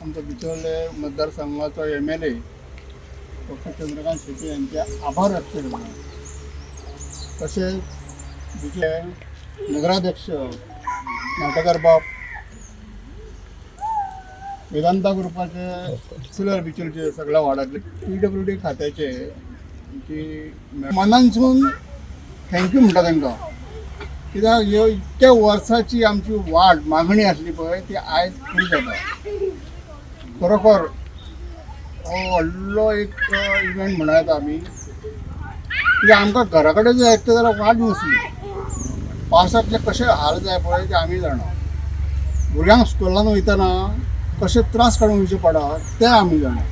आमचा बिचोले मतदारसंघाचा MLA doctor Chandrakant Shetty यांचे आभार व्यक्त करतो. तसेच बिचोले नगराध्यक्ष नाटकर बाप, वेदांता ग्रुपाचे सिलर बिचोलचे सगळ्या वार्डातले PWD खात्याचे की मनांसून थँक्यू म्हणटा तांकां. कित्याक ह्यो इतक्या वर्साची आमची वाट मागणी आसली पळय ती आयज पुरी जाता. खरोखर हो व्हडलो एक इव्हेंट म्हणूं येता आमी. कित्याक आमकां घरा कडेन जर येता जाल्यार वाट नासली. पावसांतले कशे हाल जाय पळय ते आमी जाणा. भुरग्यांक स्कुलान वयतना कशे त्रास काडून वयचे पडत ते आमी जाणा.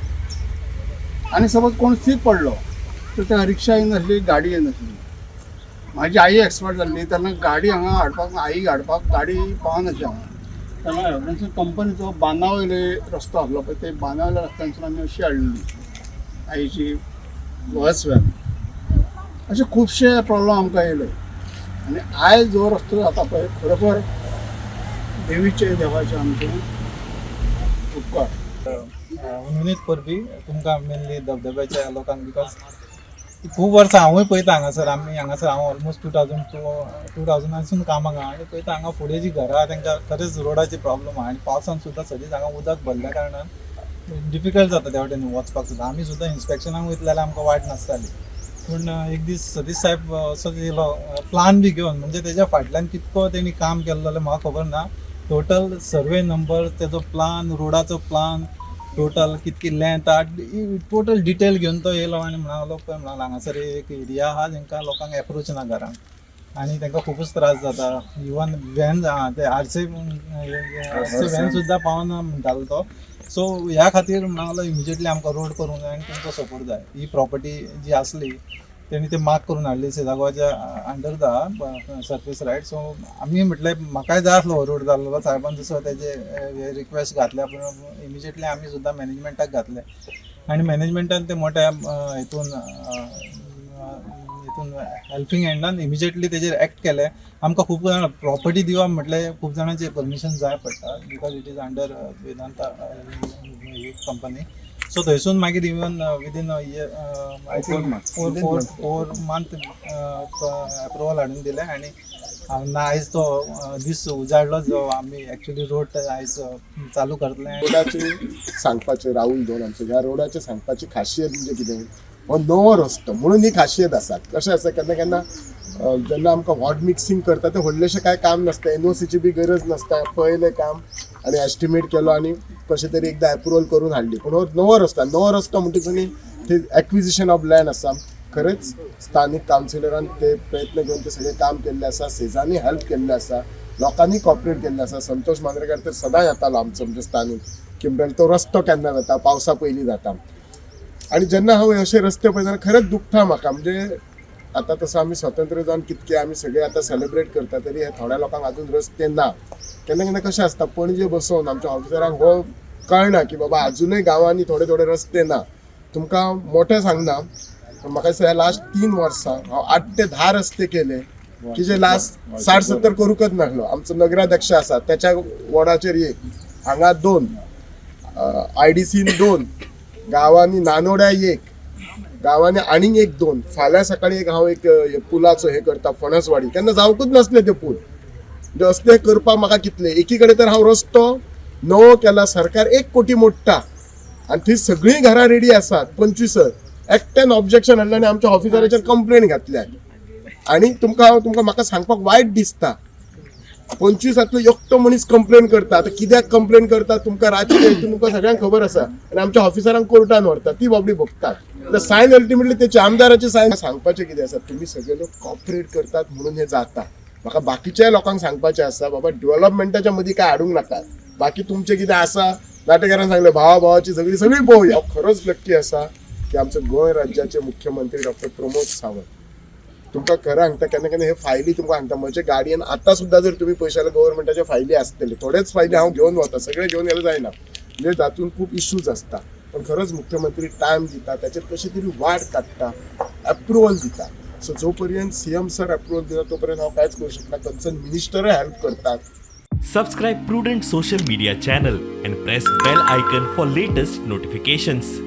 आनी सपोज कोण सीक पडलो तर त्या रिक्षा येनासली, गाडी येनासली. माझी आई एक्सपर्ट जाल्ली तेन्ना गाडी हांगा हाडपाक, आईक हाडपाक गाडी पावनासली हांगा. तेन्ना एवरेन्स कंपनीचो बांदावयले रस्तो आसलो पळय ते बांदावयल्या रस्त्यानसून आमी अशी हाडलेली आईची बस व्हॅन. अशे खुबशे प्रॉब्लम आमकां येयले. आनी आयज जो रस्तो जाता पळय खरोखर देवाचे आमचे उपकार. उमेद परबी तुमकां मेनली धबधब्याच्या लोकांक बिकॉज खूब वर्सां हांवूय पळयता हांगासर. हांव ऑलमोस्ट 2000 कामाक आहा आनी पळयता हांगा फुडें जी घरां तांकां खरेंच रोडाची प्रॉब्लम आहा. आनी पावसान सुद्दां सदींच हांगा उदक भरल्या कारणान डिफिकल्ट जाता त्या वाटेन वचपाक सुद्दां. आमी सुद्दां इन्स्पेक्शनाक वयतले जाल्यार आमकां वाट नासताली. पूण एक दीस सतीश साहेब असो येयलो प्लान बी घेवन. म्हणजे तेज्या फाटल्यान कितको तेणी काम केल्लो जाल्यार म्हाका खबर ना. टोटल सर्वे नंबर, तेजो प्लान, रोडाचो प्लान, टोटल कितकी लेंथ टोटल डिटेल घेवन तो येयलो आनी म्हणालो पळय म्हणालो हांगासर एक एरिया आहा जेंकां लोकांक एप्रोच ना घरांक आनी तांकां खूबच त्रास जाता. इवन व्हॅन ते आरसे व्हॅन सुद्दां पावना म्हणटालो तो. सो ह्या खातीर म्हणालो इमिजिएटली आमकां रोड करूंक जाय आनी तुमचो सपोर्ट जाय. ही प्रॉपर्टी जी आसली तेणी ते मार्क करून हाडली सेजागोवाच्या under the surface right. So आमी म्हटलें म्हाकाय जाय आसलो हो रोड जाल्लो. साहेबान जसो तेजे रिक्वेस्ट घातल्या पूण इमिजिएटली आमी सुद्दां मॅनेजमेंटाक घातले आनी मॅनेजमेंटान ते मोठ्या हितून हेल्पिंग हँडान इमिजिएटली तेजेर एक्ट केले. आमकां खूब जाणां प्रॉपर्टी दिवप म्हटल्यार खूब जाणांचे परमिशन जाय पडटा because it is under Vedanta company. So थंयसून मागीर even within I think 4 month approval हाडून दिले आनी आयज तो दीस उजाडलो जो आमी एक्चुअली रोड आयज चालू करतले. रोडाचे सांगपाचे राहुल दोन आमचे ह्या रोडाचे सांगपाची खासियत म्हणजे कितें, हो नवो रस्तो म्हणून ही खासियत आसा. कशें आसा केन्ना केन्ना जेन्ना आमकां वॉर्ड मिक्सिंग करता ते व्हडलेशें कांय काम नासता, NOCची बी गरज नासता. पळयलें काम आनी एस्टिमेट केलो आनी कशें तरी एकदां एप्रुवल करून हाडली. पूण हो नवो रस्तो म्हणटकूच ते एक्विजिशन ऑफ लँड आसा. खरेंच स्थानीक कावन्सिलरान ते प्रयत्न घेवन ते सगळें काम केल्लें आसा. सेजांनी हेल्प केल्लें आसा, लोकांनी कॉपरेट केल्लें आसा. संतोष मांद्रेकार तर सदां येतालो आमचो म्हणजे स्थानीक की म्हणल्यार तो रस्तो केन्ना जाता, पावसा पयलीं जाता. आनी जेन्ना हांव अशे रस्ते पळयता खरेंच दुखता म्हाका. म्हणजे आतां तसो आमी स्वतंत्र जावन कितके आमी सगळे आतां सेलिब्रेट करता तरी हे थोड्या लोकांक अजून रस्ते ना. केन्ना केन्ना कशें आसता पणजे बसोवन आमच्या ऑफिसरांक हो कळना की बाबा अजुनूय गांवांनी थोडे थोडे रस्ते ना. तुमकां मोठें सांगना पण म्हाका दिसता लास्ट 3 वर्सां हांव 8 ते 10 रस्ते केले की जे लास्ट 60-70 करूंकच नासलो. आमचो नगराध्यक्ष आसा त्याच्या वॉर्डाचेर एक, हांगा 2, IDCन 2, गांवांनी नानोड्या 1, गांवांनी आनीक 1-2. फाल्यां सकाळीं हांव एक पुलाचो हे करता फणसवाडी. केन्ना जावंकूच नासले ते पूल. म्हणजे असले करपाक म्हाका कितले. एकी कडेन तर हांव रस्तो नवो केला, सरकार 1 कोटी मोडटा आनी थंय सगळीं घरां रेडी आसात. 25 एकट्यान ऑब्जेक्शन हाडलें आनी आमच्या ऑफिसराचेर कंप्लेन घातल्या. आनी म्हाका सांगपाक वायट दिसता 25 एकटो मनीस कंप्लेन करता. आतां कित्याक कंप्लेन करता तुमकां राजकीय तुमकां सगळ्यांक खबर आसा. आनी आमच्या ऑफिसरांक कोर्टान व्हरता, ती बाबडी भोगतात. सायन अल्टिमेटली तेचे आमदाराचे सायन. सांगपाचें कितें आसा, तुमी सगळे लोक कॉपरेट करतात म्हणून हे जाता. म्हाका बाकीच्या लोकांक सांगपाचें आसा बाबा डेव्हलपमेंटाच्या मदीं काय हाडूंक नाका. बाकी तुमचें कितें आसा नाटेकारान सांगलें भावाची सगळी पळोवया. हांव खरोच लक्की आसा की आमचे गोंय राज्याचे मुख्यमंत्री डॉक्टर प्रमोद सावंत. तुमकां खरें सांगता केन्ना केन्ना हे फायली तुमकां सांगता म्हजे गाडयेन आतां सुद्दां जर तुमी पळयशात गव्हर्मेंटाचे फायली आसतले. थोडेच फायली हांव घेवन वता, सगळे घेवन येयले जायना म्हणजे तातूंत खूब इश्यूज आसता. पण खरंच मुख्यमंत्री टायम दिता, त्याचेर कशी तरी वाट काडटा, एप्रुवल दिता. सो जो पर्यंत CM सर एप्रुवल दिता तो पर्यंत हांव कांयच करूं शकना. कन्सर्न मिनिस्टरूय हेल्प करतात. Subscribe Prudent social media channel and press bell icon for latest notifications.